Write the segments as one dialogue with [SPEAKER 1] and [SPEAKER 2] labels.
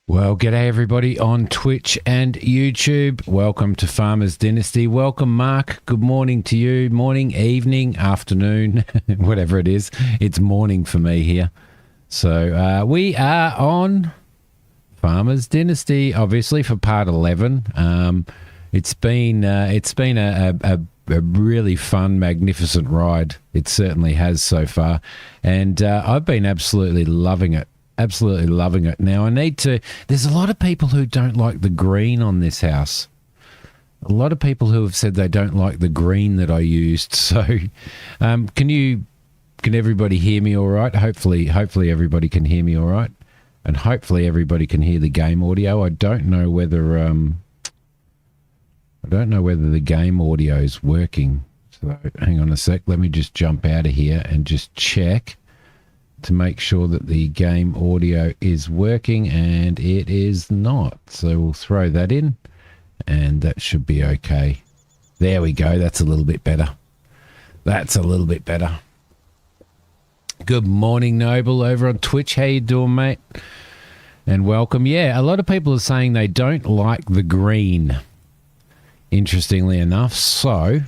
[SPEAKER 1] Well, g'day everybody on Twitch and YouTube. Welcome to Farmers Dynasty. Welcome, Mark. Good morning to you. Morning, evening, afternoon, whatever it is. It's morning for me here. So we are on Farmers Dynasty, obviously, for part 11. It's been a really fun, magnificent ride. It certainly has so far. And I've been absolutely loving it. Absolutely loving it. Now, there's a lot of people who don't like the green on this house. A lot of people who have said they don't like the green that I used. So, can everybody hear me all right? Hopefully everybody can hear me all right. And hopefully everybody can hear the game audio. I don't know whether the game audio is working. So, hang on a sec. Let me just jump out of here and just check to make sure that the game audio is working, and it is not. So we'll throw that in, and that should be okay. There we go. That's a little bit better. Good morning, Noble, over on Twitch. How you doing, mate? And welcome. Yeah, a lot of people are saying they don't like the green, interestingly enough. So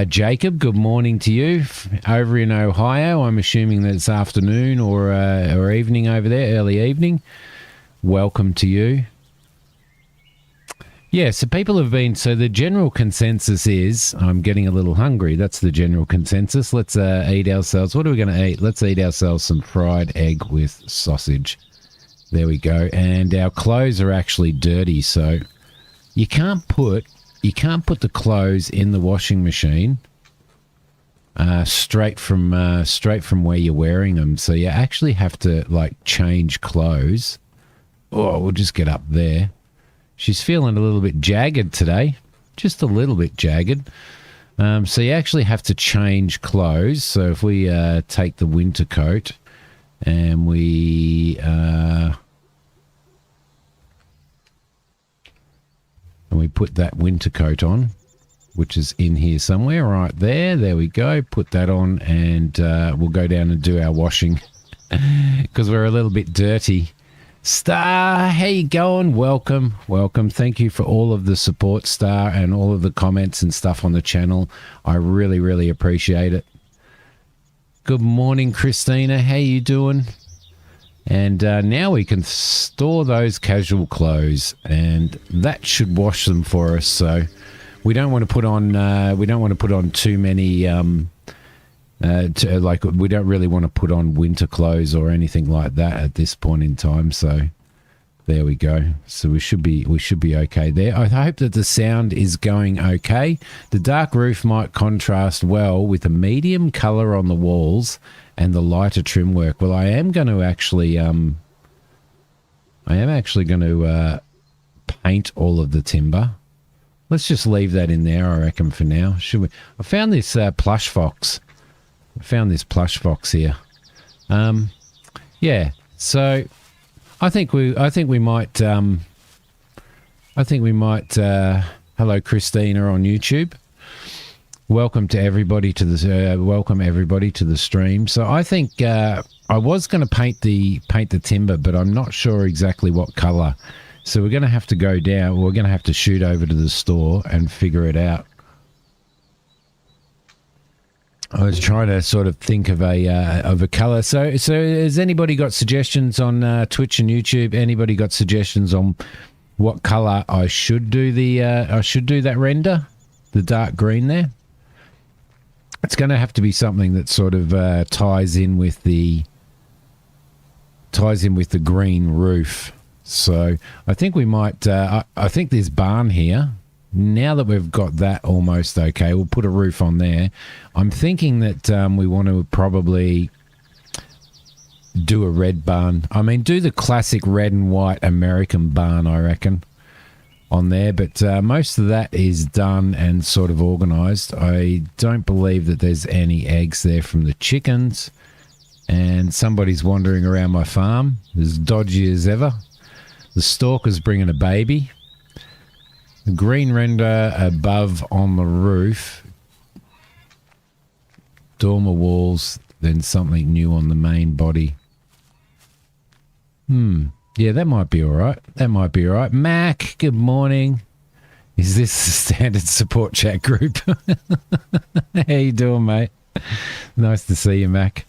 [SPEAKER 1] Jacob, good morning to you over in Ohio. I'm assuming that it's afternoon or evening over there, early evening. Welcome to you. Yeah, so people have been, so the general consensus is, I'm getting a little hungry. That's the general consensus. Let's eat ourselves. What are we going to eat? Let's eat ourselves some fried egg with sausage. There we go. And our clothes are actually dirty, so you can't put the clothes in the washing machine straight from where you're wearing them. So you actually have to change clothes. Oh, we'll just get up there. She's feeling a little bit jagged today, just a little bit jagged. So you actually have to change clothes. So if we take the winter coat and we put that winter coat on, which is in here somewhere, right there. There we go. Put that on, and we'll go down and do our washing because we're a little bit dirty. Star, how you going? Welcome. Thank you for all of the support, Star, and all of the comments and stuff on the channel. I really, really appreciate it. Good morning, Christina. How you doing? And now we can store those casual clothes, and that should wash them for us. So we don't want to put on too many. We don't really want to put on winter clothes or anything like that at this point in time. So there we go. So we should be okay there. I hope that the sound is going okay. The dark roof might contrast well with a medium color on the walls and the lighter trim work. Well, I am going to actually paint all of the timber. Let's just leave that in there, I reckon, for now. Should we? I found this plush fox. Here. Yeah. So I think we might. Hello, Christina on YouTube. Welcome everybody to the stream. So I think I was going to paint the timber, but I'm not sure exactly what color. So we're going to have to go down. We're going to have to shoot over to the store and figure it out. I was trying to sort of think of a color. So has anybody got suggestions on Twitch and YouTube? Anybody got suggestions on what color I should do that render, the dark green there? It's going to have to be something that sort of ties in with the green roof. So I think we might. I think this barn here. Now that we've got that almost okay, we'll put a roof on there. I'm thinking that we want to probably do a red barn. I mean, do the classic red and white American barn, I reckon, on there. But most of that is done and sort of organised. I don't believe that there's any eggs there from the chickens. And somebody's wandering around my farm, as dodgy as ever. The stalker's bringing a baby. The green render above on the roof. Dormer walls, then something new on the main body. Yeah, that might be all right. That might be all right. Mac, good morning. Is this the standard support chat group? How you doing, mate? Nice to see you, Mac.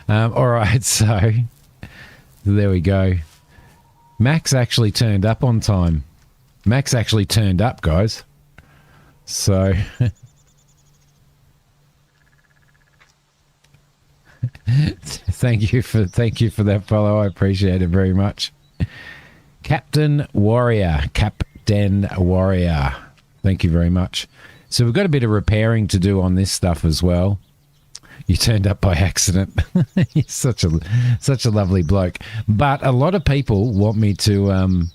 [SPEAKER 1] All right, so there we go. Mac's actually turned up on time. Mac's actually turned up, guys. So thank you for that follow. I appreciate it very much. Captain Warrior. Thank you very much. So we've got a bit of repairing to do on this stuff as well. You turned up by accident. You're such a lovely bloke. But a lot of people want me to.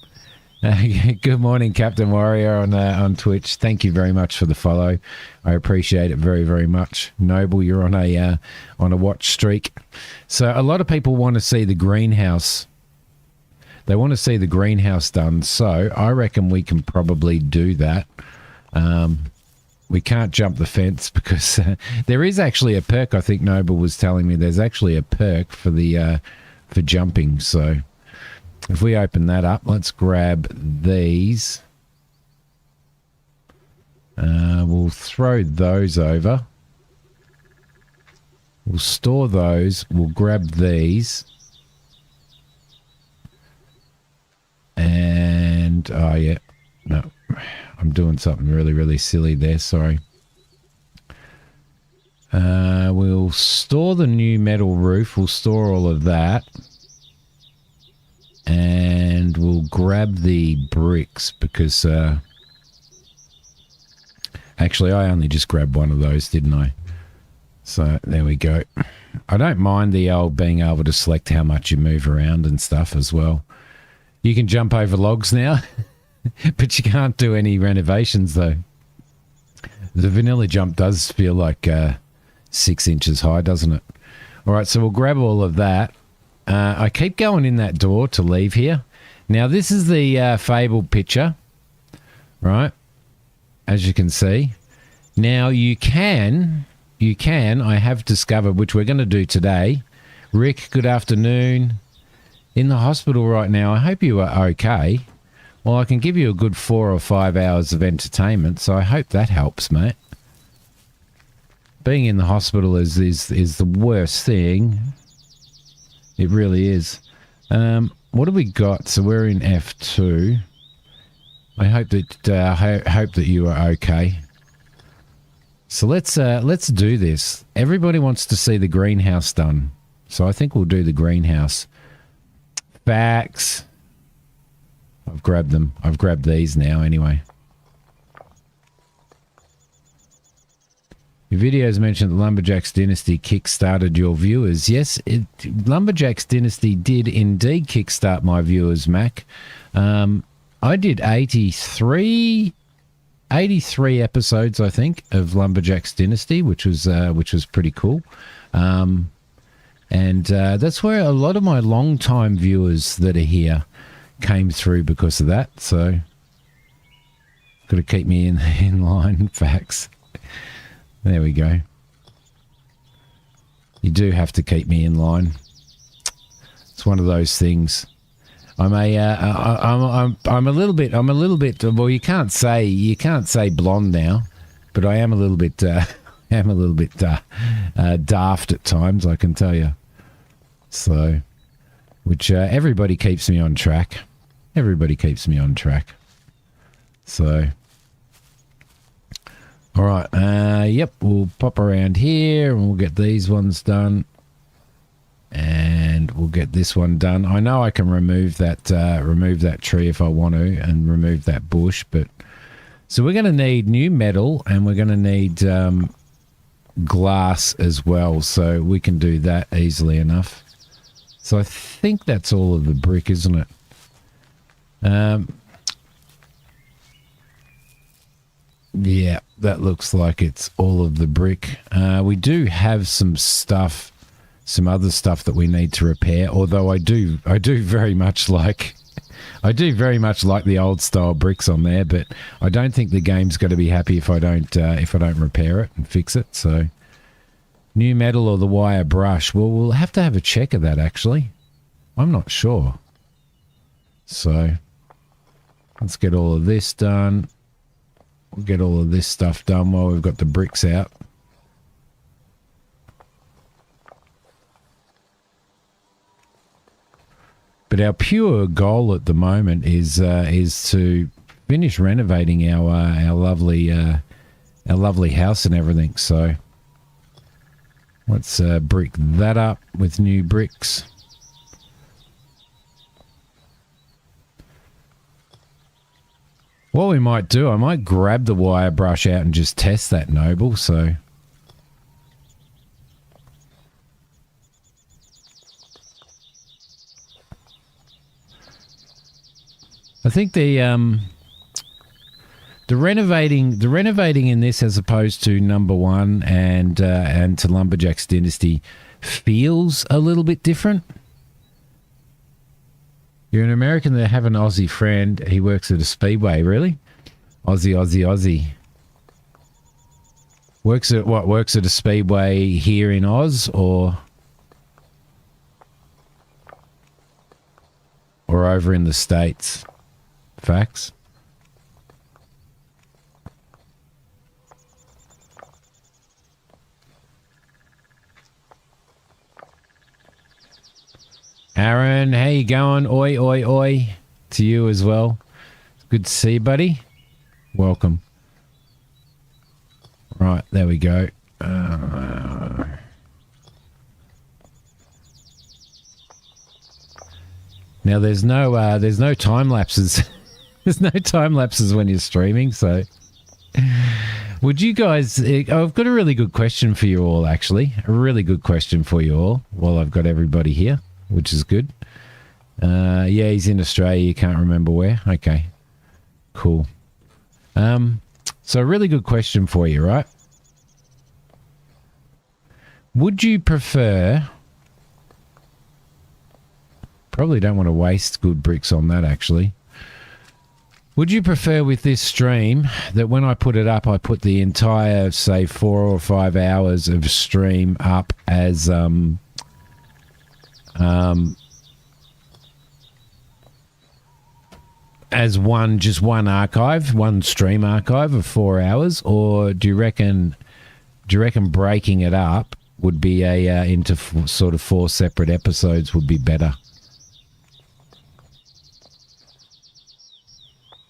[SPEAKER 1] Good morning, Captain Warrior on Twitch. Thank you very much for the follow. I appreciate it very, very much. Noble, you're on a watch streak. So a lot of people want to see the greenhouse. They want to see the greenhouse done. So I reckon we can probably do that. We can't jump the fence because there is actually a perk. I think Noble was telling me there's actually a perk for the for jumping. So if we open that up, let's grab these. We'll throw those over. We'll store those. We'll grab these. And, oh yeah, no, I'm doing something really, really silly there. Sorry. We'll store the new metal roof. We'll store all of that. And we'll grab the bricks because, actually, I only just grabbed one of those, didn't I? So there we go. I don't mind the old being able to select how much you move around and stuff as well. You can jump over logs now, but you can't do any renovations though. The vanilla jump does feel like 6 inches high, doesn't it? All right, so we'll grab all of that. I keep going in that door to leave here. Now, this is the fabled picture, right? As you can see. Now, you can, I have discovered, which we're going to do today. Rick, good afternoon. In the hospital right now. I hope you are okay. Well, I can give you a good 4 or 5 hours of entertainment, so I hope that helps, mate. Being in the hospital is the worst thing. It really is. What have we got? So we're in F2. I hope that you are okay. So let's do this. Everybody wants to see the greenhouse done, so I think we'll do the greenhouse. Facts. I've grabbed them. I've grabbed these now anyway. Your videos mentioned that Lumberjack's Dynasty kickstarted your viewers. Yes, Lumberjack's Dynasty did indeed kickstart my viewers, Mac. I did 83 episodes, I think, of Lumberjack's Dynasty, which was pretty cool. And that's where a lot of my long-time viewers that are here came through because of that. So, got to keep me in line. Facts. There we go. You do have to keep me in line. It's one of those things. I'm a little bit. Well, you can't say blonde now, but I am a little bit. Am a little bit daft at times, I can tell you. So, which everybody keeps me on track. Everybody keeps me on track. So, all right. Yep, we'll pop around here and we'll get these ones done. And we'll get this one done. I know I can remove that tree if I want to and remove that bush. But so we're going to need new metal and we're going to need glass as well, so we can do that easily enough. So I think that's all of the brick, isn't it? Yeah, that looks like it's all of the brick. We do have some other stuff that we need to repair, although I do very much like the old style bricks on there, but I don't think the game's going to be happy if I don't repair it and fix it. So, new metal or the wire brush? Well, we'll have to have a check of that. Actually, I'm not sure. So let's get all of this done. We'll get all of this stuff done while we've got the bricks out. But our pure goal at the moment is to finish renovating our lovely house and everything. So let's brick that up with new bricks. What we might do, I might grab the wire brush out and just test that, Noble. So I think the renovating in this, as opposed to number one and to Lumberjack's Dynasty, feels a little bit different. You're an American that have an Aussie friend. He works at a speedway, really? Aussie. Works at a speedway here in Oz or over in the States? Facts. Aaron, how you going? Oi, oi, oi. To you as well. Good to see you, buddy. Welcome. Right, there we go. Now there's no time lapses. There's no time lapses when you're streaming, so would you guys... I've got a really good question for you all, actually. A really good question for you all while I've got everybody here, which is good. Yeah, he's in Australia. You can't remember where. Okay, cool. So a really good question for you, right? Would you prefer... Probably don't want to waste good bricks on that, actually. Would you prefer with this stream that when I put it up, I put the entire, say, 4 or 5 hours of stream up as just one archive, one stream archive of 4 hours, or do you reckon breaking it up would be into sort of 4 separate episodes would be better?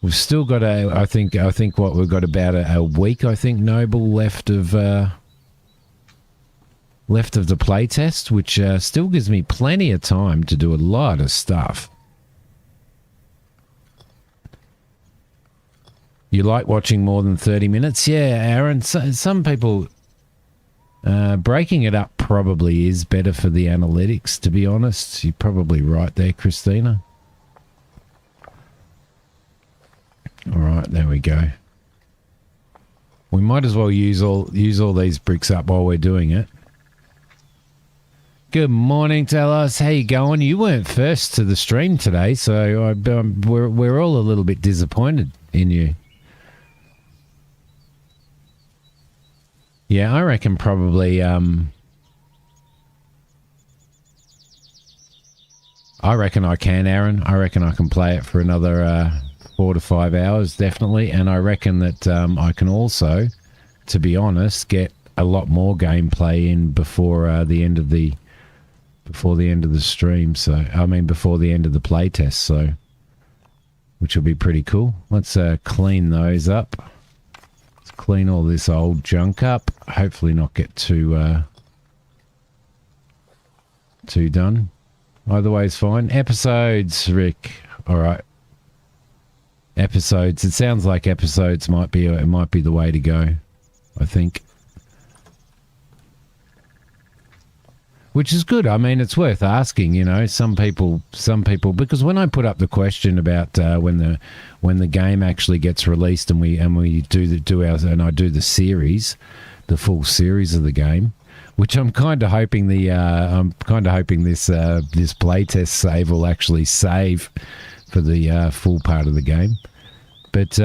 [SPEAKER 1] We've still got I think what we've got about a week, I think, Noble, left of the playtest, which still gives me plenty of time to do a lot of stuff. You like watching more than 30 minutes? Yeah, Aaron, some people... breaking it up probably is better for the analytics, to be honest. You're probably right there, Christina. All right, there we go. We might as well use all these bricks up while we're doing it. Good morning, Talos. How you going? You weren't first to the stream today, so we're all a little bit disappointed in you. Yeah, I reckon probably... I reckon I can, Aaron. I reckon I can play it for another 4 to 5 hours, definitely. And I reckon that I can also, to be honest, get a lot more gameplay in before the end of the stream. So I mean, before the end of the playtest. So, which will be pretty cool. Let's clean those up. Let's clean all this old junk up. Hopefully, not get too done. Either way is fine. Episodes, Rick. All right. Episodes. It sounds like episodes might be the way to go, I think. Which is good. I mean, it's worth asking, you know. Some people, because when I put up the question about when the game actually gets released and I do the series, the full series of the game, which I'm kind of hoping this playtest save will actually save for the full part of the game. But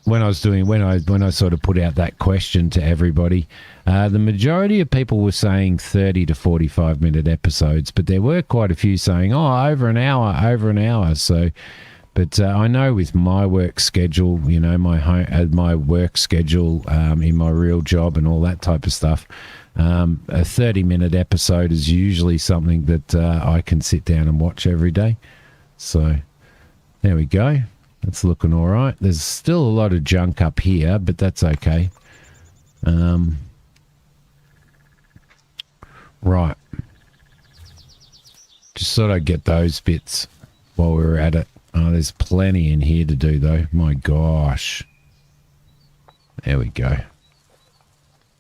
[SPEAKER 1] when I sort of put out that question to everybody, the majority of people were saying 30 to 45-minute episodes, but there were quite a few saying, oh, over an hour. So, but I know with my work schedule, you know, my work schedule in my real job and all that type of stuff, a 30-minute episode is usually something that I can sit down and watch every day. So there we go. That's looking all right. There's still a lot of junk up here, but that's okay. Right. Just thought I'd get those bits while we were at it. Oh, there's plenty in here to do, though. My gosh. There we go.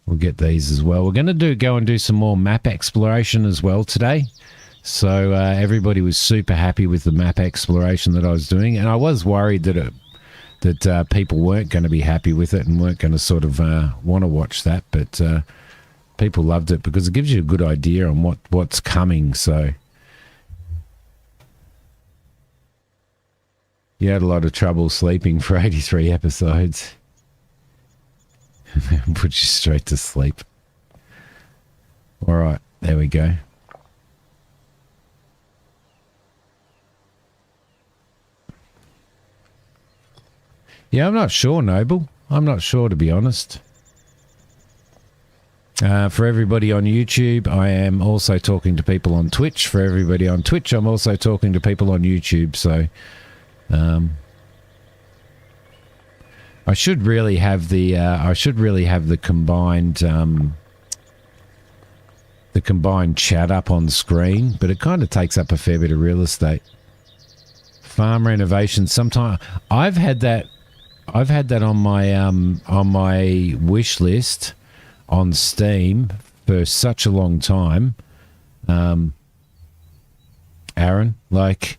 [SPEAKER 1] We'll get these as well. We're going to go and do some more map exploration as well today. So everybody was super happy with the map exploration that I was doing, and I was worried that people weren't going to be happy with it and weren't going to sort of want to watch that, but people loved it because it gives you a good idea on what's coming. So you had a lot of trouble sleeping for 83 episodes. Put you straight to sleep. All right, there we go. Yeah, I'm not sure, Noble. I'm not sure, to be honest. For everybody on YouTube, I am also talking to people on Twitch. For everybody on Twitch, I'm also talking to people on YouTube. So, I should really have the combined chat up on screen, but it kind of takes up a fair bit of real estate. Farm renovation. Sometimes I've had that on my wish list on Steam for such a long time. Aaron, like,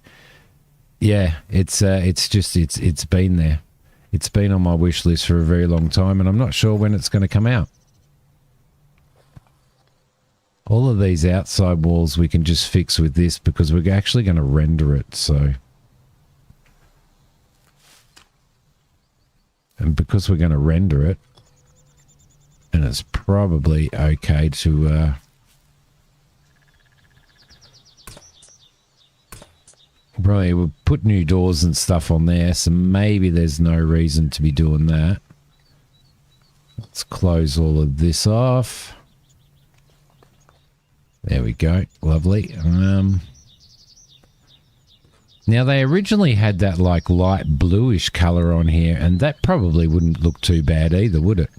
[SPEAKER 1] yeah, it's been there. It's been on my wish list for a very long time, and I'm not sure when it's going to come out. All of these outside walls we can just fix with this because we're actually going to render it, so. And because we're going to render it, and it's probably okay to probably we'll put new doors and stuff on there, so maybe there's no reason to be doing that. Let's close all of this off. There we go. Lovely. Now, they originally had that like light bluish colour on here, and that probably wouldn't look too bad either, would it?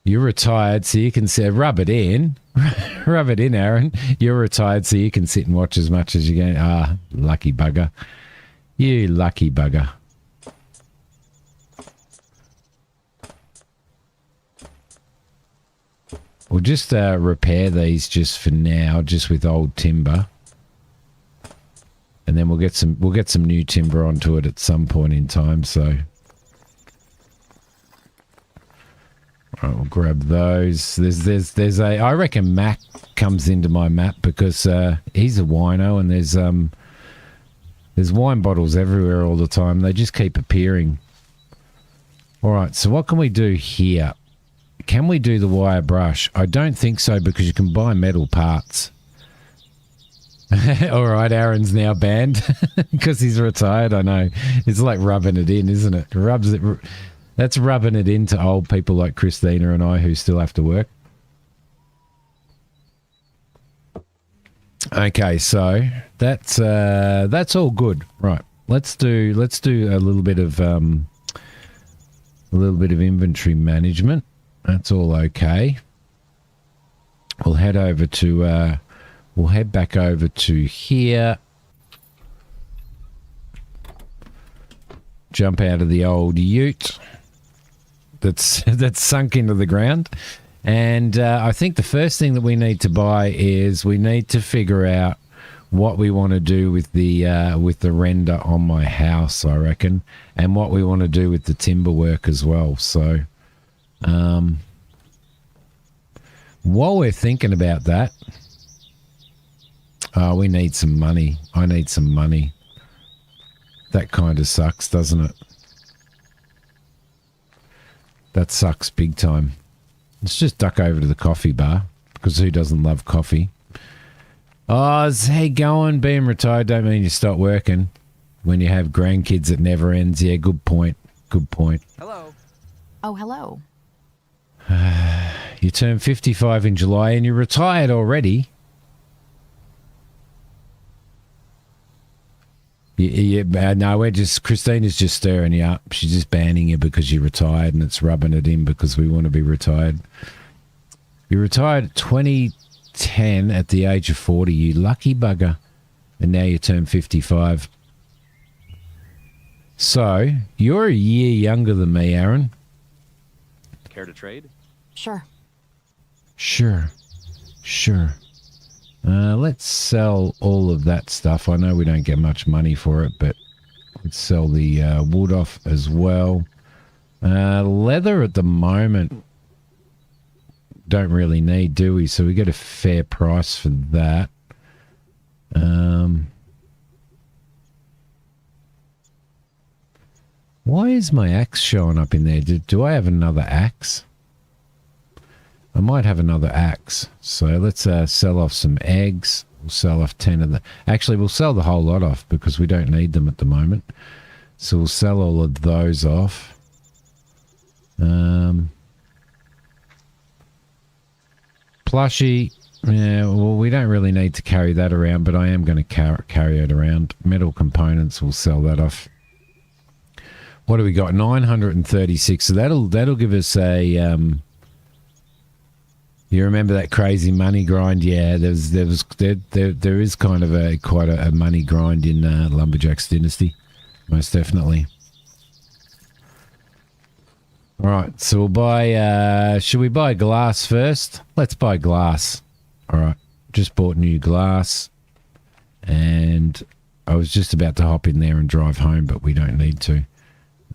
[SPEAKER 1] You're retired, so you can rub it in. Rub it in, Aaron. You're retired, so you can sit and watch as much as you can. Ah, lucky bugger. You lucky bugger. We'll just repair these just for now, just with old timber, and then we'll get some new timber onto it at some point in time. So, all right, we'll grab those. There's a. I reckon Mac comes into my map because he's a wino, and there's wine bottles everywhere all the time. They just keep appearing. All right, so what can we do here? Can we do the wire brush? I don't think so because you can buy metal parts. All right, Aaron's now banned because he's retired. I know. It's like rubbing it in, isn't it? That's rubbing it into old people like Christina and I who still have to work. Okay, so that's all good. Right. Let's do a little bit of inventory management. That's all okay. We'll head back over to here. Jump out of the old ute that's sunk into the ground. And I think the first thing that we need to buy is we need to figure out what we want to do with the render on my house, I reckon, and what we want to do with the timber work as well. So while we're thinking about that, we need some money. I need some money. That kind of sucks, doesn't it? That sucks big time. Let's just duck over to the coffee bar, because who doesn't love coffee? Oh, hey, going. Being retired don't mean you stop working. When you have grandkids, it never ends. Yeah, good point. Good point.
[SPEAKER 2] Hello.
[SPEAKER 3] Oh, hello.
[SPEAKER 1] You turned 55 in July and you're retired already. No, Christina's just stirring you up. She's just banning you because you're retired, and it's rubbing it in because we want to be retired. You retired at 2010 at the age of 40, you lucky bugger. And now you turn 55. So, you're a year younger than me, Aaron.
[SPEAKER 2] Care to trade?
[SPEAKER 3] Sure.
[SPEAKER 1] Sure. Let's sell all of that stuff. I know we don't get much money for it, but let's sell the wood off as well. Leather at the moment don't really need, do we? So we get a fair price for that. Why is my axe showing up in there? Do I have another axe? I might have another axe. So let's sell off some eggs. We'll sell off 10 of the... Actually, we'll sell the whole lot off because we don't need them at the moment. So we'll sell all of those off. Plushie. Yeah, well, we don't really need to carry that around, but I am going to carry it around. Metal components, we'll sell that off. What do we got? 936. So that'll give us a... You remember that crazy money grind? Yeah, there is kind of quite a money grind in Lumberjack's Dynasty, most definitely. All right, so we'll buy. Should we buy glass first? Let's buy glass. All right, just bought new glass, and I was just about to hop in there and drive home, but we don't need to.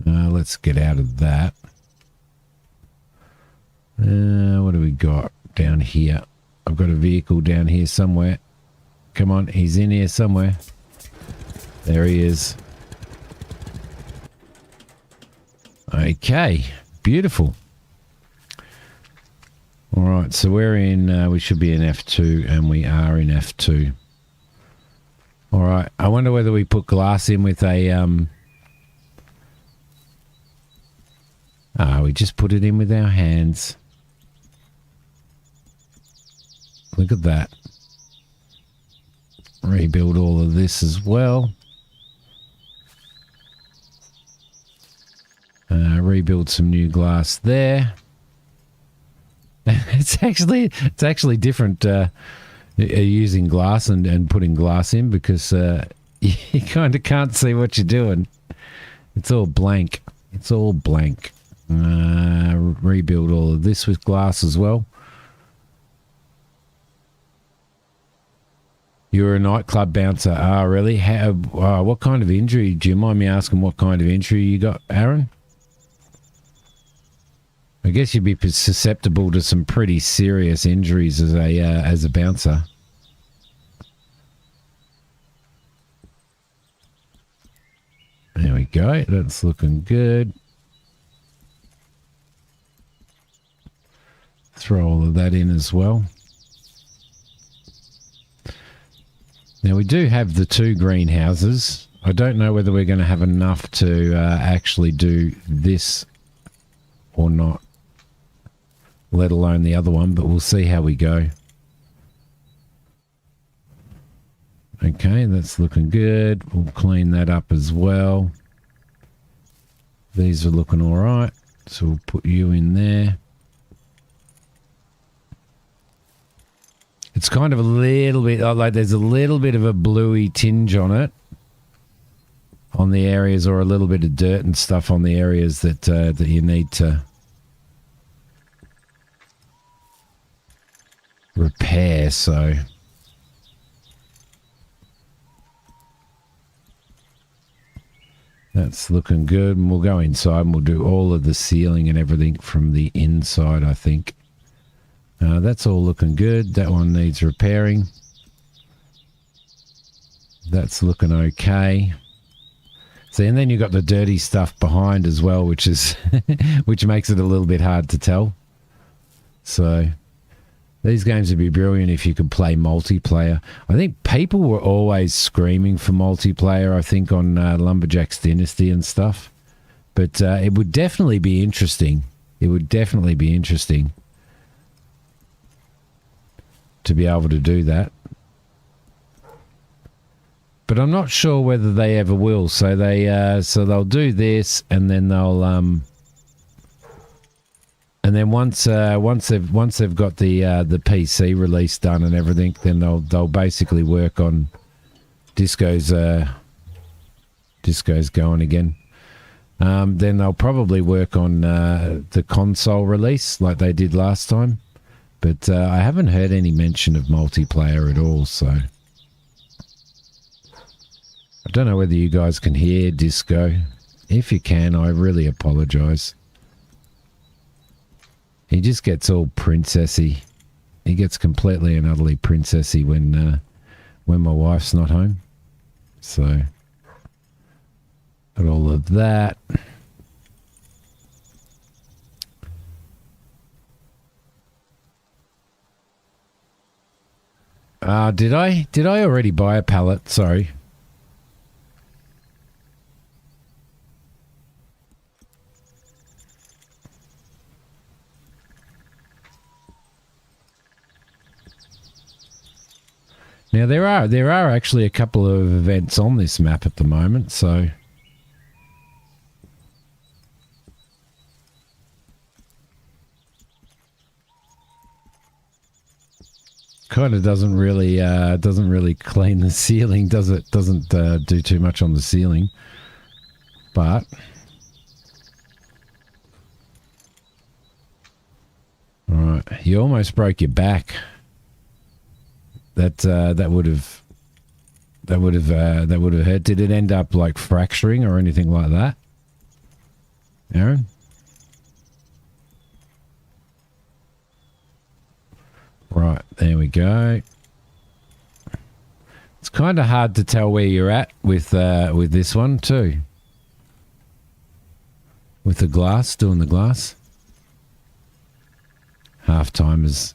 [SPEAKER 1] Let's get out of that. What do we got down here? I've got a vehicle down here somewhere. Come on, he's in here somewhere. There he is. Okay, beautiful. All right, so we're in, we should be in F2, and we are in F2. All right, I wonder whether we put glass in with a, we just put it in with our hands. Look at that. Rebuild all of this as well. Rebuild some new glass there. It's actually different using glass and putting glass in because you kind of can't see what you're doing. It's all blank. It's all blank. Rebuild all of this with glass as well. You're a nightclub bouncer. Ah, really? What kind of injury? Do you mind me asking what kind of injury you got, Aaron? I guess you'd be susceptible to some pretty serious injuries as a bouncer. There we go. That's looking good. Throw all of that in as well. Now, we do have the 2 greenhouses. I don't know whether we're going to have enough to actually do this or not, let alone the other one, but we'll see how we go. Okay, that's looking good. We'll clean that up as well. These are looking all right, so we'll put you in there. It's kind of a little bit, like there's a little bit of a bluey tinge on it, on the areas, or a little bit of dirt and stuff on the areas that you need to repair, so... That's looking good, and we'll go inside and we'll do all of the ceiling and everything from the inside, I think. That's all looking good. That one needs repairing. That's looking okay. See, and then you got the dirty stuff behind as well, which is which makes it a little bit hard to tell. So these games would be brilliant if you could play multiplayer. I think people were always screaming for multiplayer, I think, on Lumberjack's Dynasty and stuff. But it would definitely be interesting. It would definitely be interesting to be able to do that. But I'm not sure whether they ever will. So they'll do this, and then they'll and then once they've got the PC release done and everything, then they'll basically work on Disco's going again. Then they'll probably work on the console release like they did last time. But I haven't heard any mention of multiplayer at all, so I don't know whether you guys can hear Disco. If you can, I really apologise. He just gets all princessy. He gets completely and utterly princessy when my wife's not home. So, got all of that. Did I already buy a pallet? Sorry. Now there are actually a couple of events on this map at the moment, so kind of doesn't really clean the ceiling, does it? Doesn't do too much on the ceiling, but all right, you almost broke your back. That would have hurt. Did it end up like fracturing or anything like that, Aaron? Right, there we go. It's kind of hard to tell where you're at with this one too. With the glass, doing the glass. Half timers.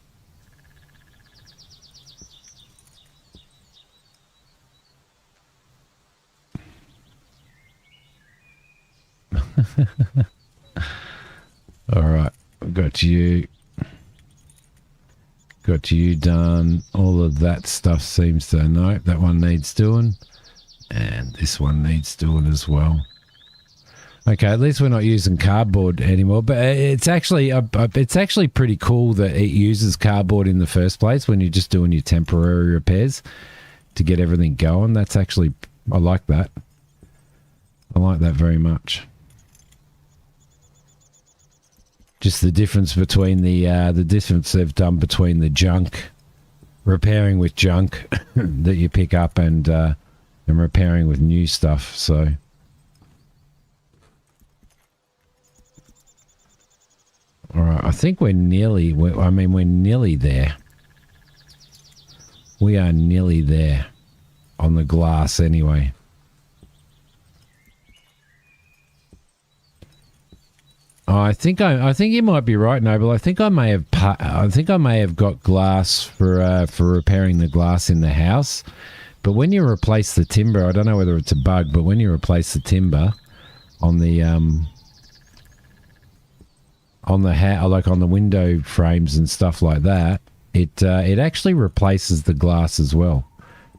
[SPEAKER 1] All right, I've got you done. All of that stuff seems to know that one needs doing, and this one needs doing as well. Okay, at least we're not using cardboard anymore. But it's actually pretty cool that it uses cardboard in the first place when you're just doing your temporary repairs to get everything going. That's actually, I like that. I like that very much. Just the difference between the difference they've done between the junk, repairing with junk that you pick up and repairing with new stuff. So, all right, I think we're nearly there. We are nearly there on the glass anyway. I think you might be right, Noble. I think I may have got glass for repairing the glass in the house. But when you replace the timber, I don't know whether it's a bug, but when you replace the timber on the like on the window frames and stuff like that, it actually replaces the glass as well,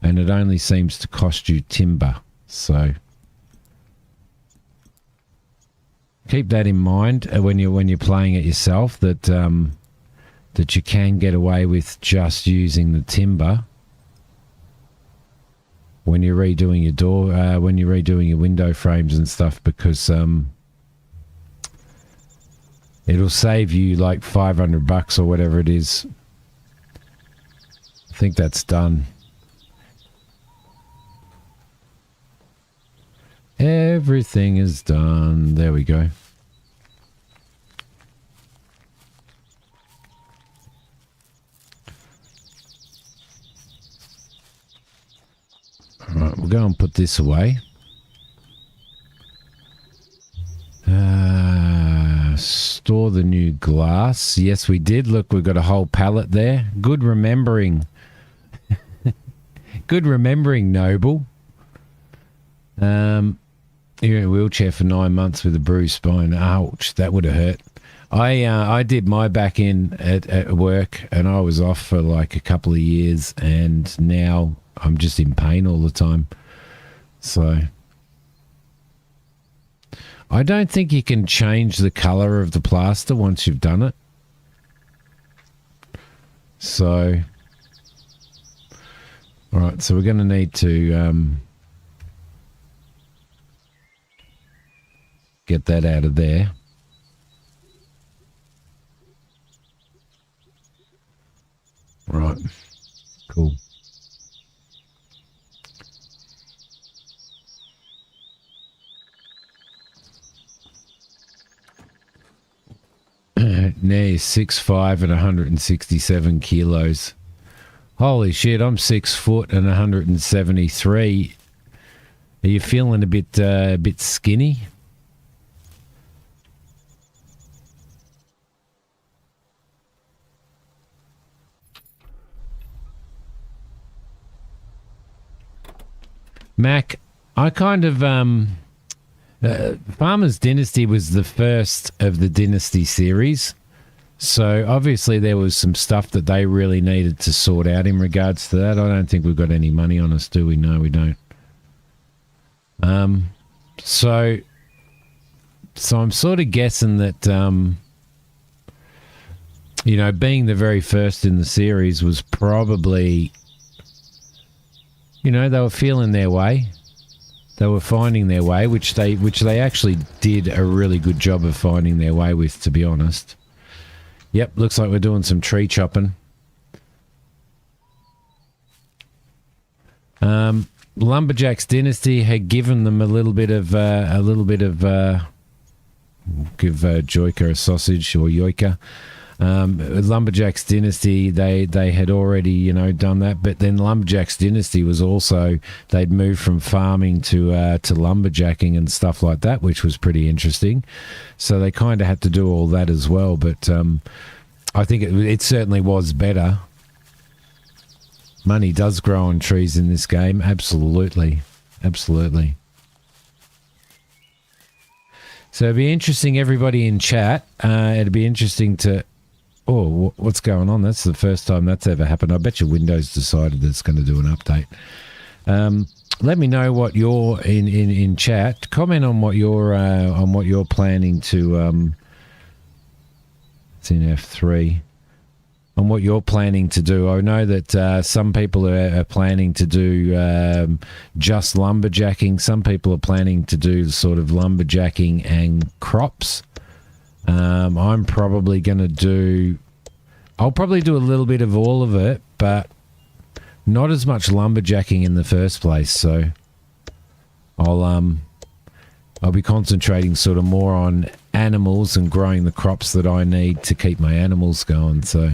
[SPEAKER 1] and it only seems to cost you timber. So keep that in mind when you're playing it yourself, that that you can get away with just using the timber when you're redoing your door, when you're redoing your window frames and stuff, because it'll save you like $500 or whatever it is. I think that's done. Everything is done. There we go. All right, we'll go and put this away. Install the new glass. Yes, we did. Look, we've got a whole pallet there. Good remembering. Good remembering, Noble. You're in a wheelchair for 9 months with a bruised spine. Ouch, that would have hurt. I did my back in at work, and I was off for like a couple of years, and now I'm just in pain all the time. So I don't think you can change the colour of the plaster once you've done it. So, all right, so we're going to need to get that out of there. Right, cool. Now you're 6'5" and 167 kilos. Holy shit, I'm 6 foot and 173. Are you feeling a bit skinny? Mac, I kind of Farmers Dynasty was the first of the Dynasty series, so obviously there was some stuff that they really needed to sort out in regards to that. I don't think we've got any money on us, do we? No, we don't. So I'm sort of guessing that being the very first in the series was probably, they were feeling their way. They were finding their way, which they actually did a really good job of finding their way with, to be honest. Yep, looks like we're doing some tree chopping. Lumberjacks Dynasty had given them a little bit of give Joyka a sausage, or Yoika. Lumberjacks Dynasty, they had already done that, but then Lumberjacks Dynasty was also, they'd moved from farming to lumberjacking and stuff like that, which was pretty interesting. So they kind of had to do all that as well, but I think it certainly was better. Money does grow on trees in this game, absolutely. So it'd be interesting, everybody in chat, it'd be interesting to... Oh, what's going on? That's the first time that's ever happened. I bet you Windows decided that it's going to do an update. Let me know what you're in chat. Comment on what you're planning to. It's in F3. On what you're planning to do. I know that some people are planning to do just lumberjacking. Some people are planning to do sort of lumberjacking and crops. I'm probably going to do... I'll probably do a little bit of all of it, but not as much lumberjacking in the first place. So I'll be concentrating sort of more on animals and growing the crops that I need to keep my animals going. So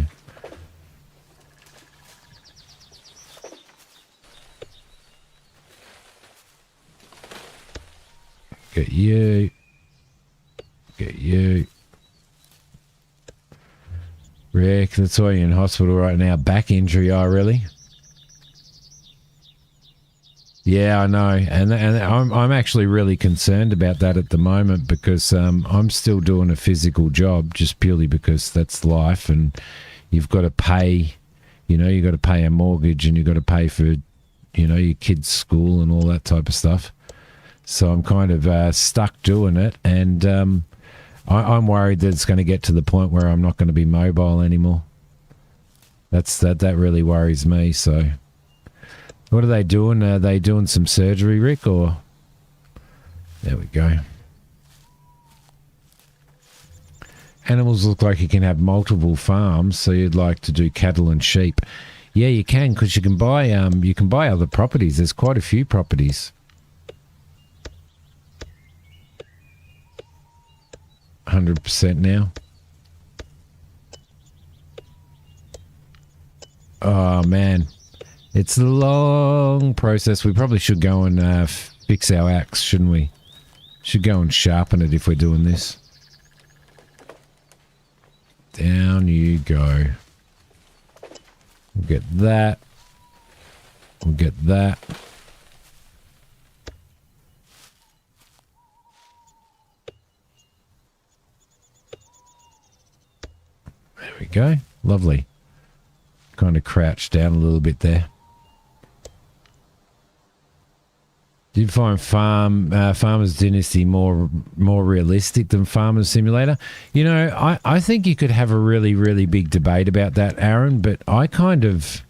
[SPEAKER 1] get you. Rick, that's why you're in hospital right now. Back injury, oh really? Yeah, I know, and I'm actually really concerned about that at the moment, because I'm still doing a physical job just purely because that's life, and you've got to pay, you've got to pay a mortgage, and you've got to pay for, your kids' school and all that type of stuff. So I'm kind of stuck doing it, and I'm worried that it's going to get to the point where I'm not going to be mobile anymore. That really worries me. So, what are they doing? Are they doing some surgery, Rick? Or there we go. Animals look like you can have multiple farms. So you'd like to do cattle and sheep? Yeah, you can, because you can buy other properties. There's quite a few properties. 100% now. Oh man, it's a long process. We probably should go and fix our axe, shouldn't we? Should go and sharpen it if we're doing this. Down you go. We'll get that. We'll get that. There we go. Lovely. Kind of crouched down a little bit there. Do you find Farmers Dynasty more realistic than Farmers Simulator? You know, I think you could have a really, really big debate about that, Aaron, but I kind of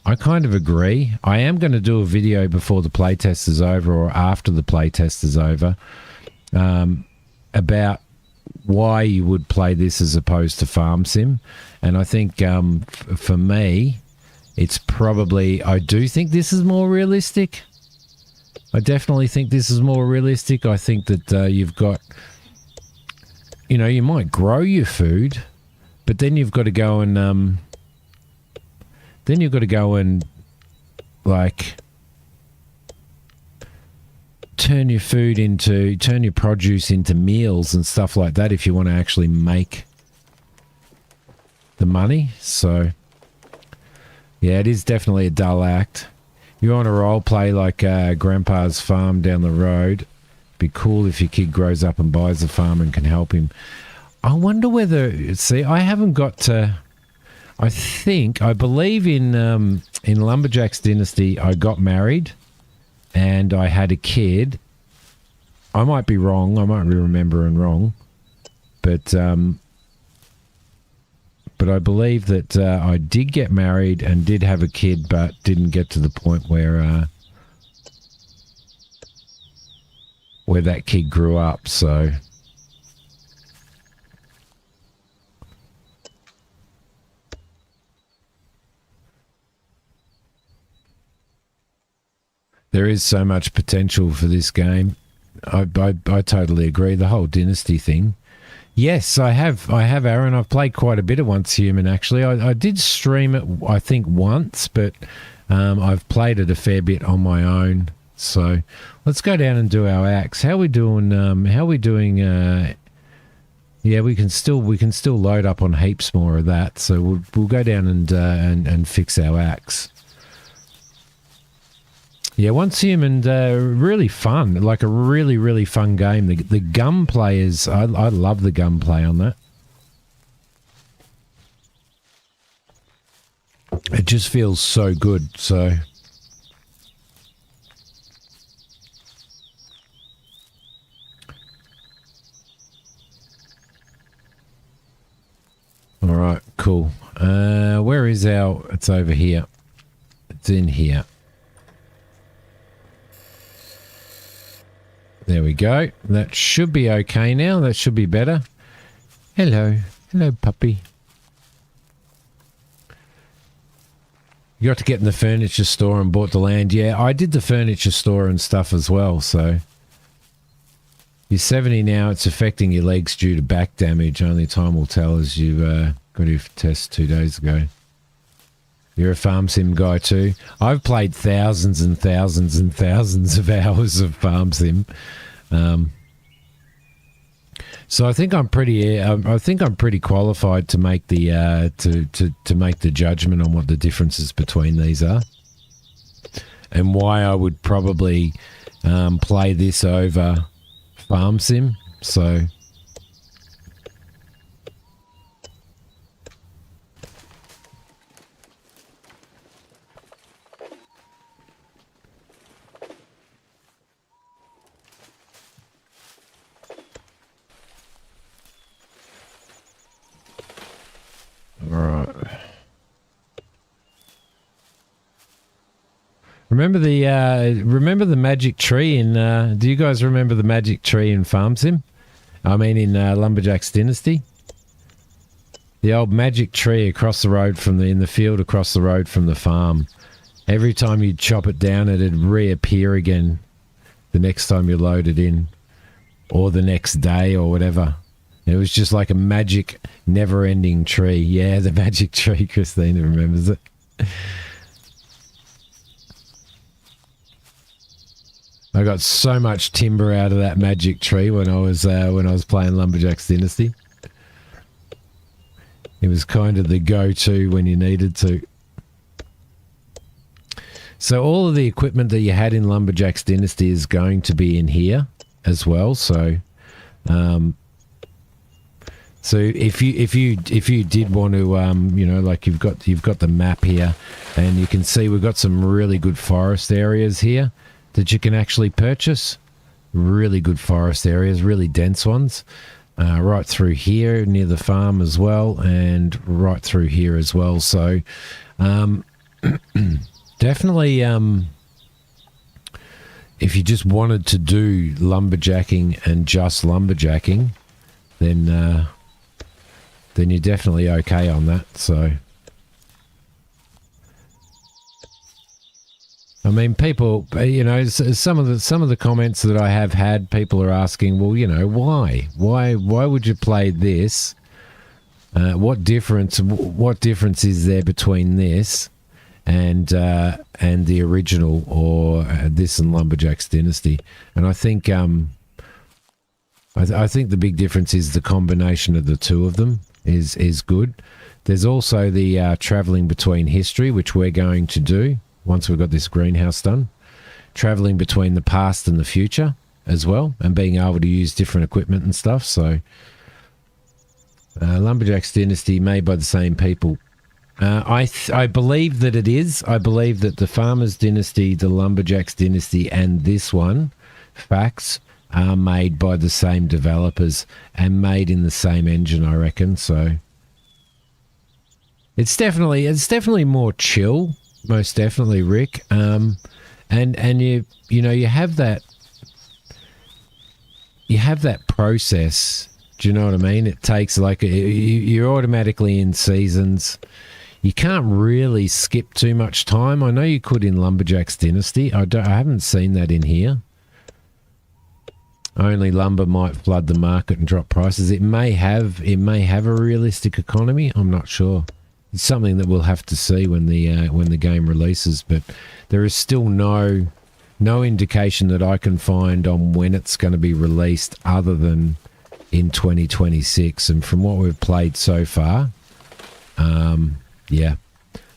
[SPEAKER 1] agree. I am going to do a video before the playtest is over or after the playtest is over about why you would play this as opposed to Farm Sim. And I think for me, it's probably, I do think this is more realistic. I definitely think this is more realistic. I think that you've got, you know, you might grow your food, but then you've got to go and, like turn your produce into meals and stuff like that if you want to actually make the money. So yeah, it is definitely a dull act. You want to role play like Grandpa's farm down the road. Be cool if your kid grows up and buys a farm and can help him. I wonder whether, see, I haven't got to, I believe in Lumberjack's Dynasty, I got married and I had a kid. I might be wrong. I might be remembering wrong. But I believe that I did get married and did have a kid, but didn't get to the point where that kid grew up. So there is so much potential for this game. I totally agree. The whole Dynasty thing. Yes, I have, Aaron. I've played quite a bit of Once Human, actually. I did stream it, I think, once, but I've played it a fair bit on my own. So let's go down and do our acts. How are we doing? Yeah, we can still load up on heaps more of that. So we'll go down and fix our acts. Yeah, Once Human, really fun. Like a really, really fun game. The gunplay is, I love the gunplay on that. It just feels so good. So all right, cool. Where is our, it's over here. It's in here. There we go. That should be okay now. That should be better. Hello. Hello, puppy. You got to get in the furniture store and bought the land. Yeah, I did the furniture store and stuff as well, so. You're 70 now. It's affecting your legs due to back damage. Only time will tell, as you got your test 2 days ago. You're a Farm Sim guy too. I've played thousands and thousands and thousands of hours of Farm Sim. So I think I'm pretty qualified to make the to make the judgment on what the differences between these are, and why I would probably play this over Farm Sim. So. Remember the magic tree in, do you guys remember the magic tree in Farm Sim? I mean in Lumberjack's Dynasty? The old magic tree across the road in the field across the road from the farm. Every time you'd chop it down, it'd reappear again the next time you load it in. Or the next day or whatever. It was just like a magic, never-ending tree. Yeah, the magic tree, Christina remembers it. I got so much timber out of that magic tree when I was playing Lumberjack's Dynasty. was kind of the go-to when you needed to. So all of the equipment that you had in Lumberjacks Dynasty is going to be in here as well. So, so if you did want to, like you've got the map here, and you can see we've got some really good forest areas here that you can actually purchase. Really good forest areas, really dense ones, right through here near the farm as well, and right through here as well. So, definitely, if you just wanted to do lumberjacking and just lumberjacking, then you're definitely okay on that. So, I mean, people, some of the comments that I have had, people are asking, well, why would you play this? What difference is there between this and the original, or this and Lumberjacks Dynasty? And I think I think the big difference is the combination of the two of them is good. There's also the traveling between history, which we're going to do once we've got this greenhouse done. Traveling between the past and the future as well, and being able to use different equipment and stuff. So Lumberjacks Dynasty, made by the same people. I believe that it is. I believe that the Farmers Dynasty, the Lumberjacks Dynasty, and this one, Facts, are made by the same developers and made in the same engine, I reckon. So it's definitely more chill, most definitely, Rick. And you have that process. Do you know what I mean? It takes you're automatically in seasons. You can't really skip too much time. I know you could in Lumberjacks Dynasty. I haven't seen that in here. Only lumber might flood the market and drop prices. It may have a realistic economy. I'm not sure. It's something that we'll have to see when the game releases. But there is still no indication that I can find on when it's going to be released, other than in 2026. And from what we've played so far, yeah,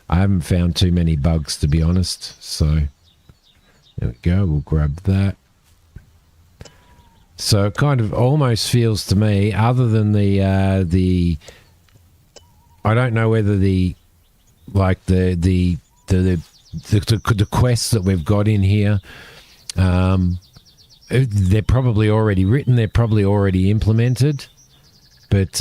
[SPEAKER 1] I haven't found too many bugs, to be honest. So there we go. We'll grab that. So it kind of almost feels to me, other than the I don't know whether the quests that we've got in here, they're probably already written, they're probably already implemented, but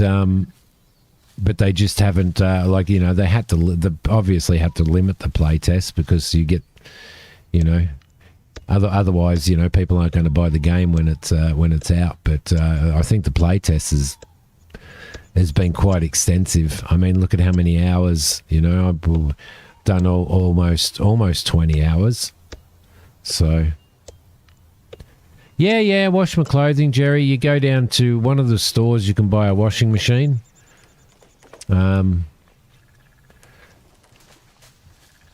[SPEAKER 1] they just haven't, they had to, obviously had to limit the play test, because you get, otherwise, people aren't going to buy the game when it's out. But I think the play test has been quite extensive. I mean, look at how many hours, I've done almost 20 hours. So yeah, wash my clothing, Jerry. You go down to one of the stores, you can buy a washing machine.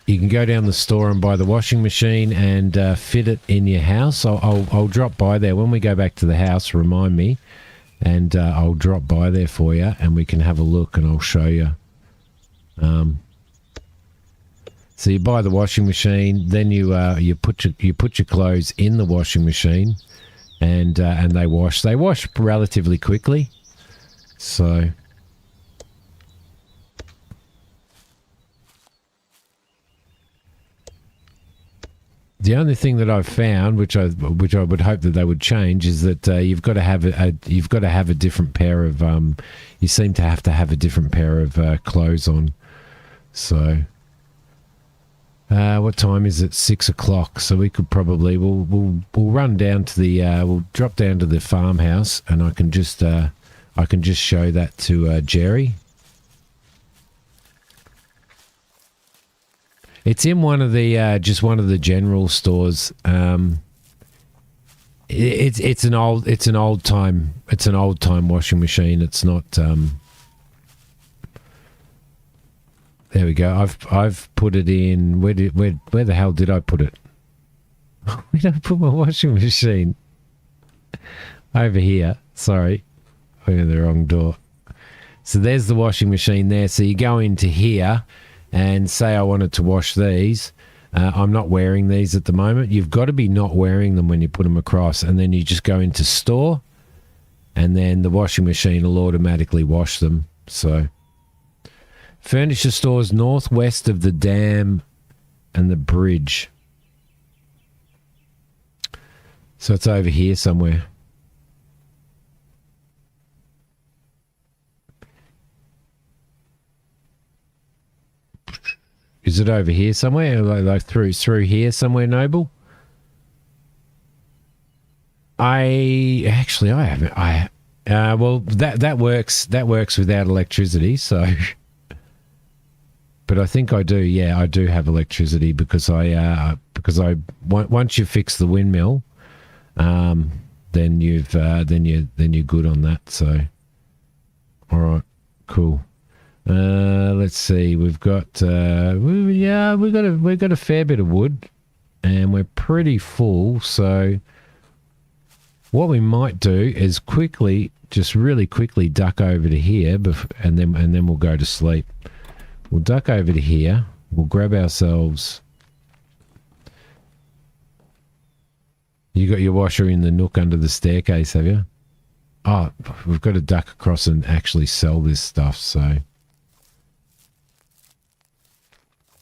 [SPEAKER 1] You can go down the store and buy the washing machine and fit it in your house. I'll drop by there when we go back to the house. Remind me, and I'll drop by there for you, and we can have a look, and I'll show you. So you buy the washing machine, then you put your clothes in the washing machine, and they wash. They wash relatively quickly, so. The only thing that I've found, which I would hope that they would change, is that you've got to have a different pair of you seem to have a different pair of clothes on. So what time is it? 6 o'clock. So we could probably we'll run down to the we'll drop down to the farmhouse, and I can just show that to Jerry. It's in one of the just one of the general stores. It's an old time washing machine. It's not. There we go. I've put it in. Where the hell did I put it? Where did I put my washing machine? Over here. Sorry, I went in the wrong door. So there's the washing machine there. So you go into here and say I wanted to wash these. I'm not wearing these at the moment. You've got to be not wearing them when you put them across. And then you just go into store and then the washing machine will automatically wash them. So furniture stores northwest of the dam and the bridge. So it's over here somewhere. Is it over here somewhere? Like through here somewhere, Noble? I haven't. Well, that works. That works without electricity. So, but I think I do. Yeah, I do have electricity because I once you fix the windmill, then you're good on that. So, all right, cool. Let's see. We've got we've got a fair bit of wood, and we're pretty full. So, what we might do is really quickly duck over to here, and then we'll go to sleep. We'll duck over to here. We'll grab ourselves. You got your washer in the nook under the staircase, have you? Oh, we've got to duck across and actually sell this stuff.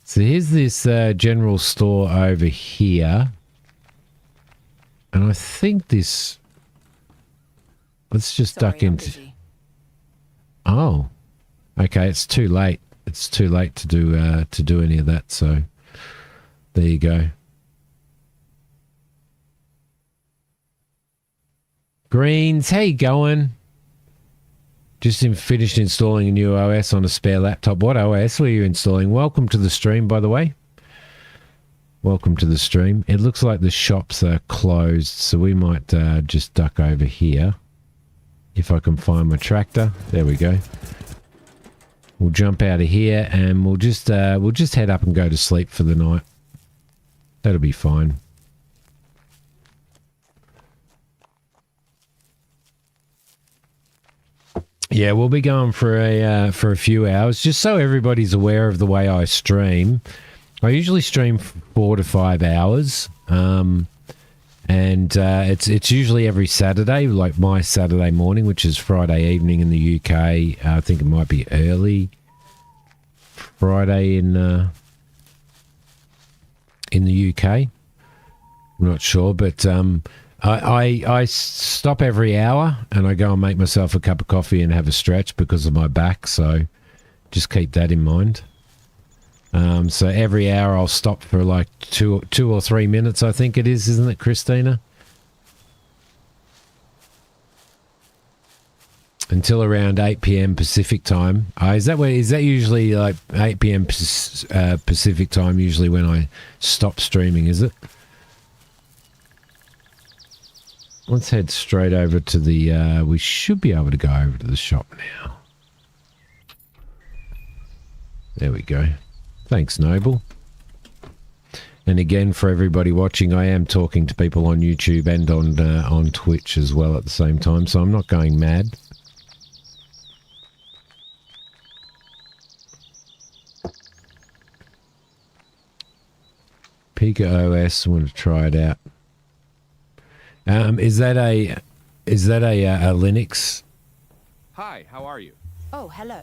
[SPEAKER 1] So here's this general store over here. And I think this... Let's just duck into... Oh. Okay, it's too late. It's too late to do any of that, so... There you go. Greens, how you going? Just finished installing a new OS on a spare laptop. What OS were you installing? Welcome to the stream, by the way. Welcome to the stream. It looks like the shops are closed, so we might just duck over here. If I can find my tractor. There we go. We'll jump out of here and we'll just head up and go to sleep for the night. That'll be fine. Yeah, we'll be going for a few hours, just so everybody's aware of the way I stream. I usually stream 4 to 5 hours, and it's usually every Saturday, like my Saturday morning, which is Friday evening in the UK. I think it might be early Friday in the UK. I'm not sure, but I stop every hour and I go and make myself a cup of coffee and have a stretch because of my back, so just keep that in mind. So every hour I'll stop for like two or 3 minutes, I think it is, isn't it, Christina? Until around 8 p.m. Pacific time. Is that usually like 8 p.m. Pacific time usually when I stop streaming, is it? Let's head straight over to the... we should be able to go over to the shop now. There we go. Thanks, Noble. And again, for everybody watching, I am talking to people on YouTube and on Twitch as well at the same time, so I'm not going mad. Pika OS, I want to try it out. Is that a Linux?
[SPEAKER 2] Hi, how are you?
[SPEAKER 3] Oh, hello.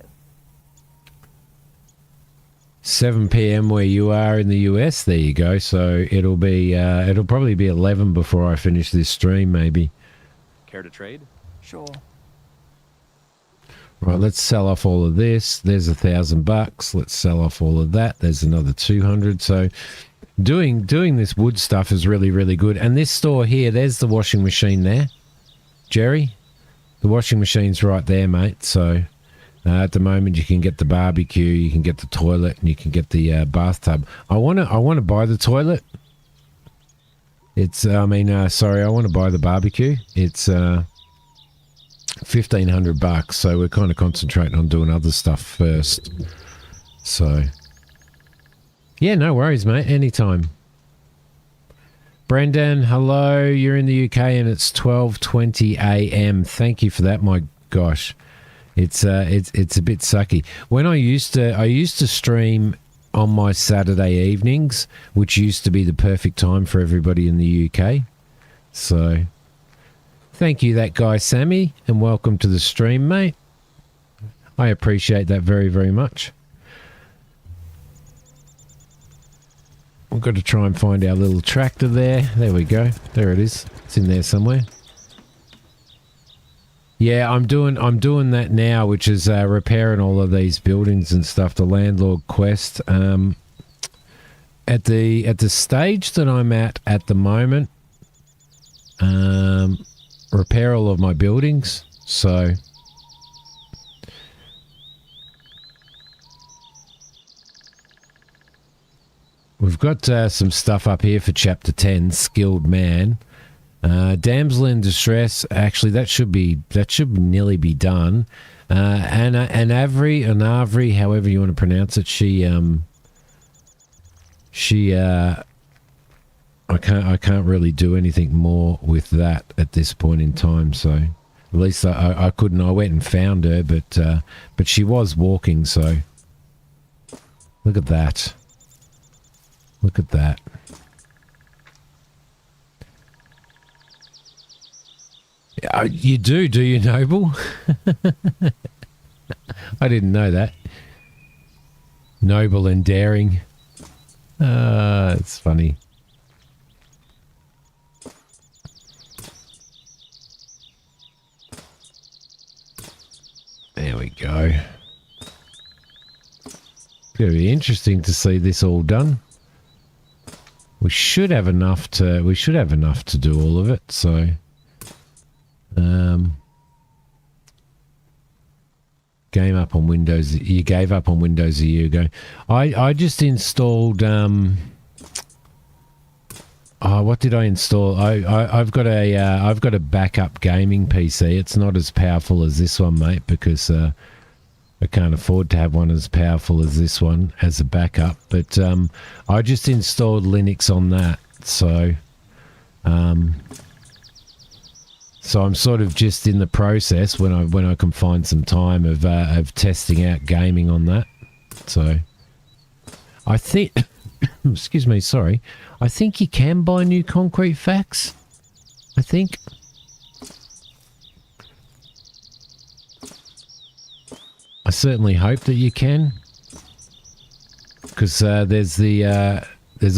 [SPEAKER 1] 7 p.m. where you are in the US. There you go. So it'll probably be 11 before I finish this stream, maybe.
[SPEAKER 2] Care to trade?
[SPEAKER 3] Sure.
[SPEAKER 1] Right, let's sell off all of this. There's $1,000. Let's sell off all of that. There's another 200. So doing this wood stuff is really, really good. And this store here, there's the washing machine there. Jerry, the washing machine's right there, mate. So at the moment you can get the barbecue, you can get the toilet, and you can get the bathtub. I want to buy the toilet. I want to buy the barbecue. It's $1,500, so we're kind of concentrating on doing other stuff first. So yeah, no worries, mate. Anytime. Brendan, hello. You're in the UK and it's 12:20 a.m. Thank you for that. My gosh, It's a bit sucky. When I used to stream on my Saturday evenings, which used to be the perfect time for everybody in the UK. So, thank you, that guy Sammy, and welcome to the stream, mate. I appreciate that very, very much. We've got to try and find our little tractor there. There we go. There it is. It's in there somewhere. Yeah, I'm doing that now, which is repairing all of these buildings and stuff. The landlord quest. At the stage that I'm at the moment, repair all of my buildings. So we've got some stuff up here for Chapter 10, Skilled Man. Damsel in Distress, actually that should nearly be done. And Avri, however you want to pronounce it, I can't really do anything more with that at this point in time. So at least I couldn't. I went and found her, but she was walking. So look at that. Look at that. You do you, Noble? I didn't know that. Noble and daring. It's funny. There we go. It's going to be interesting to see this all done. We should have enough to do all of it, so game up on Windows. You gave up on Windows a year ago. I just installed what did I install? I've got a backup gaming PC. It's not as powerful as this one, mate, because I can't afford to have one as powerful as this one as a backup. But I just installed Linux on that, so I'm sort of just in the process when I can find some time of testing out gaming on that. So I think, excuse me, sorry, I think you can buy new concrete facts. I think. I certainly hope that you can, because there's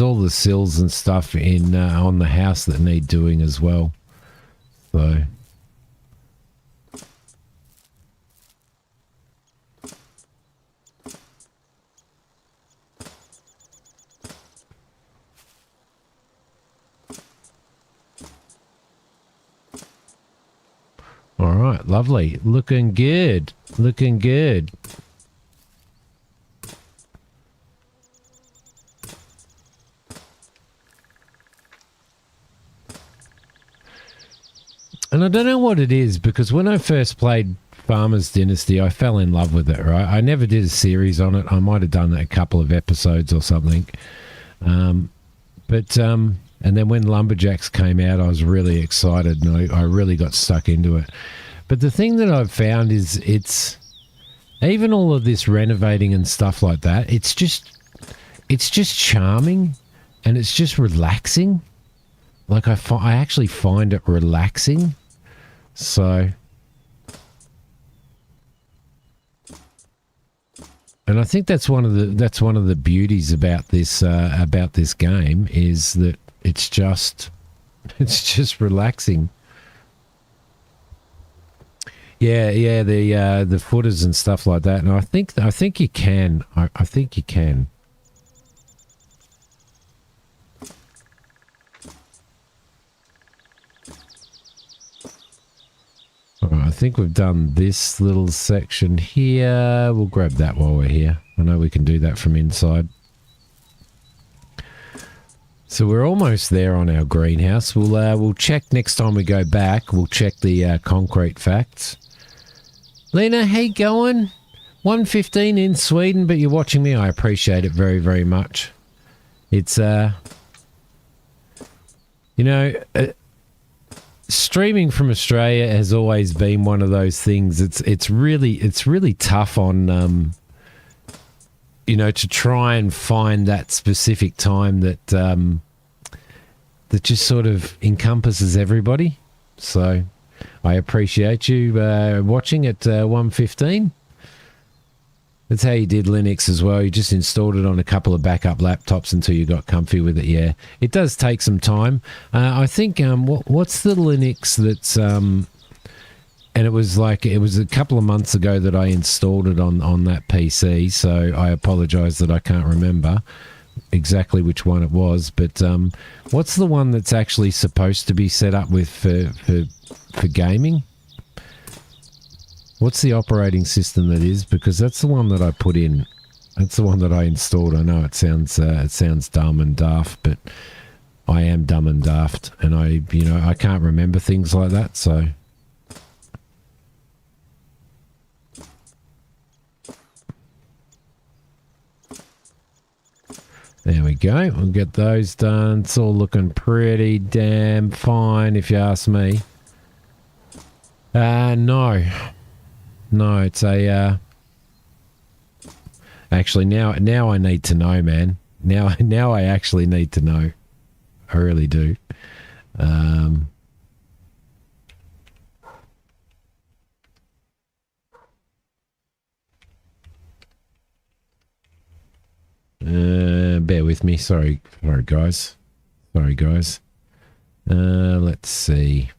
[SPEAKER 1] all the sills and stuff in on the house that need doing as well. So all right, lovely. Looking good. Looking good. And I don't know what it is, because when I first played Farmers Dynasty, I fell in love with it, right? I never did a series on it. I might have done a couple of episodes or something. And then when Lumberjacks came out, I was really excited, and I really got stuck into it. But the thing that I've found is it's even all of this renovating and stuff like that, it's just charming, and it's just relaxing. Like I actually find it relaxing. So, and I think that's one of the beauties about this game, is that it's just relaxing. Yeah, the footers and stuff like that. And I think you can. I think you can. All right, I think we've done this little section here. We'll grab that while we're here. I know we can do that from inside. So we're almost there on our greenhouse. We'll check next time we go back. We'll check the concrete facts. Lena, how you going? 1:15 in Sweden, but you're watching me. I appreciate it very, very much. It's streaming from Australia has always been one of those things. It's really tough on to try and find that specific time that that just sort of encompasses everybody. So I appreciate you watching at 1:15. That's how you did Linux as well. You just installed it on a couple of backup laptops until you got comfy with it. Yeah, it does take some time. I think what's the Linux that's and it was a couple of months ago that I installed it on that PC. So I apologise that I can't remember exactly which one it was. But what's the one that's actually supposed to be set up with for gaming? What's the operating system that is? Because that's the one that I put in. That's the one that I installed. I know it sounds dumb and daft, but I am dumb and daft, and I can't remember things like that. So there we go. We'll get those done. It's all looking pretty damn fine, if you ask me. No, it's a. Actually, now I need to know, man. Now I actually need to know. I really do. Bear with me. Sorry, guys. Let's see.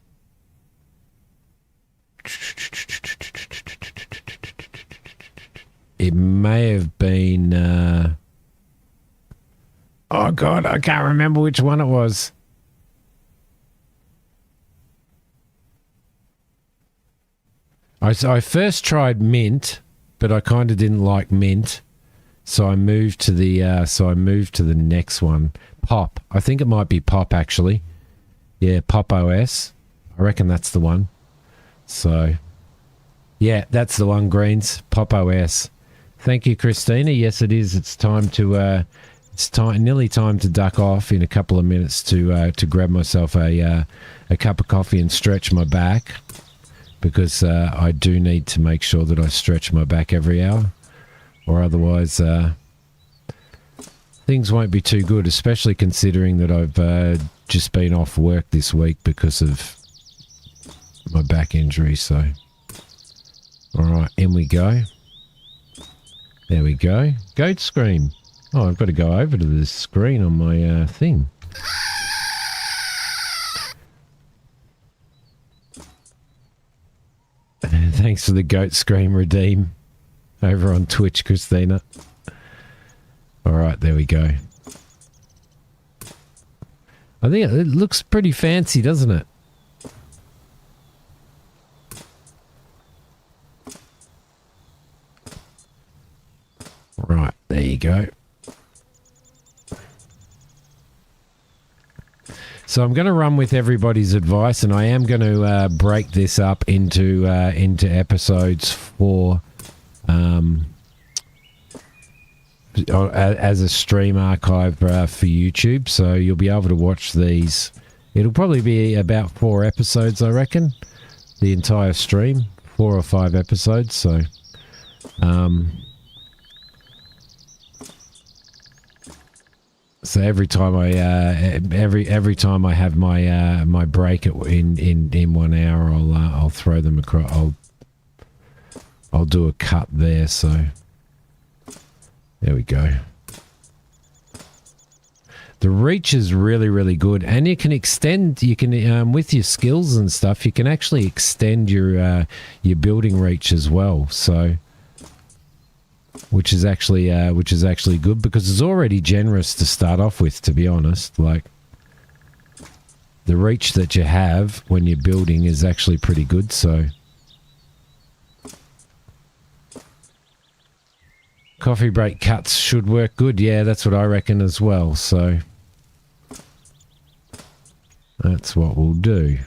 [SPEAKER 1] It may have been oh god, I can't remember which one it was. I first tried Mint, but I kind of didn't like Mint, so I moved to the next one, Pop. I think it might be Pop actually. Yeah, Pop OS. I reckon that's the one. So yeah, that's the one, Greens. Pop OS. Thank you, Christina. Yes, it is. It's time to nearly time to duck off in a couple of minutes to grab myself a cup of coffee and stretch my back, because I do need to make sure that I stretch my back every hour, or otherwise things won't be too good, especially considering that I've just been off work this week because of my back injury. So all right, in we go. There we go. Goat scream. Oh, I've got to go over to this screen on my thing. Thanks for the goat scream redeem over on Twitch, Christina. All right, there we go. I think it looks pretty fancy, doesn't it? Right, there you go. So I'm going to run with everybody's advice, and I am going to break this up into episodes for as a stream archive for YouTube. So you'll be able to watch these. It'll probably be about 4 episodes, I reckon. The entire stream, 4 or 5 episodes. So so every time I every time I have my break in 1 hour, I'll throw them across. I'll do a cut there. So there we go. The reach is really, really good, and you can extend. You can with your skills and stuff. You can actually extend your building reach as well. So, which is actually good, because it's already generous to start off with. To be honest, like the reach that you have when you're building is actually pretty good. So, coffee break cuts should work good. Yeah, that's what I reckon as well. So that's what we'll do.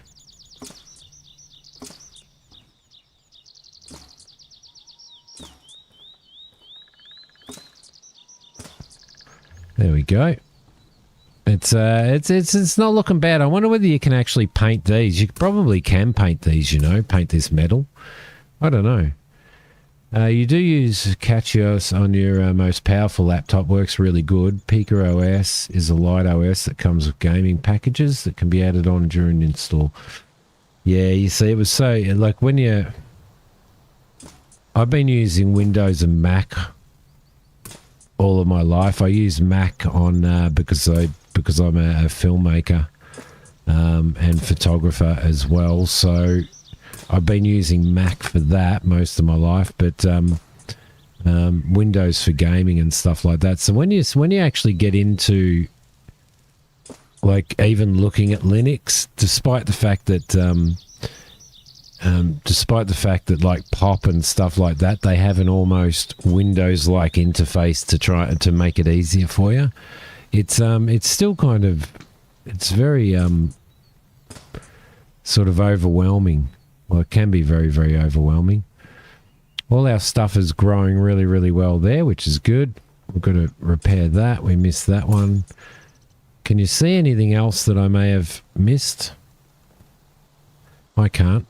[SPEAKER 1] There we go. It's not looking bad. I wonder whether you can actually paint these. You probably can paint these, paint this metal. I don't know. You do use Cachios on your most powerful laptop. Works really good. Pica OS is a light OS that comes with gaming packages that can be added on during install. Yeah, you see, it was so, like when you... I've been using Windows and Mac all of my life. I use Mac on because I'm a filmmaker and photographer as well. So I've been using Mac for that most of my life, but Windows for gaming and stuff like that. So when you actually get into like even looking at Linux, despite the fact that like Pop and stuff like that, they have an almost Windows-like interface to try to make it easier for you. It's still kind of, it's very sort of overwhelming. Well, it can be very, very overwhelming. All our stuff is growing really, really well there, which is good. We've got to repair that. We missed that one. Can you see anything else that I may have missed? I can't.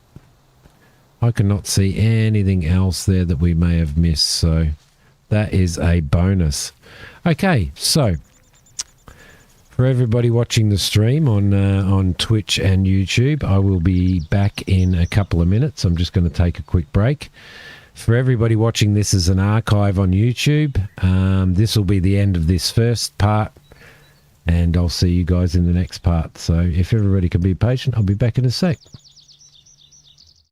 [SPEAKER 1] I cannot see anything else there that we may have missed, so that is a bonus. Okay, so for everybody watching the stream on Twitch and YouTube, I will be back in a couple of minutes. I'm just going to take a quick break. For everybody watching this as an archive on YouTube, this will be the end of this first part, and I'll see you guys in the next part. So if everybody can be patient, I'll be back in a sec.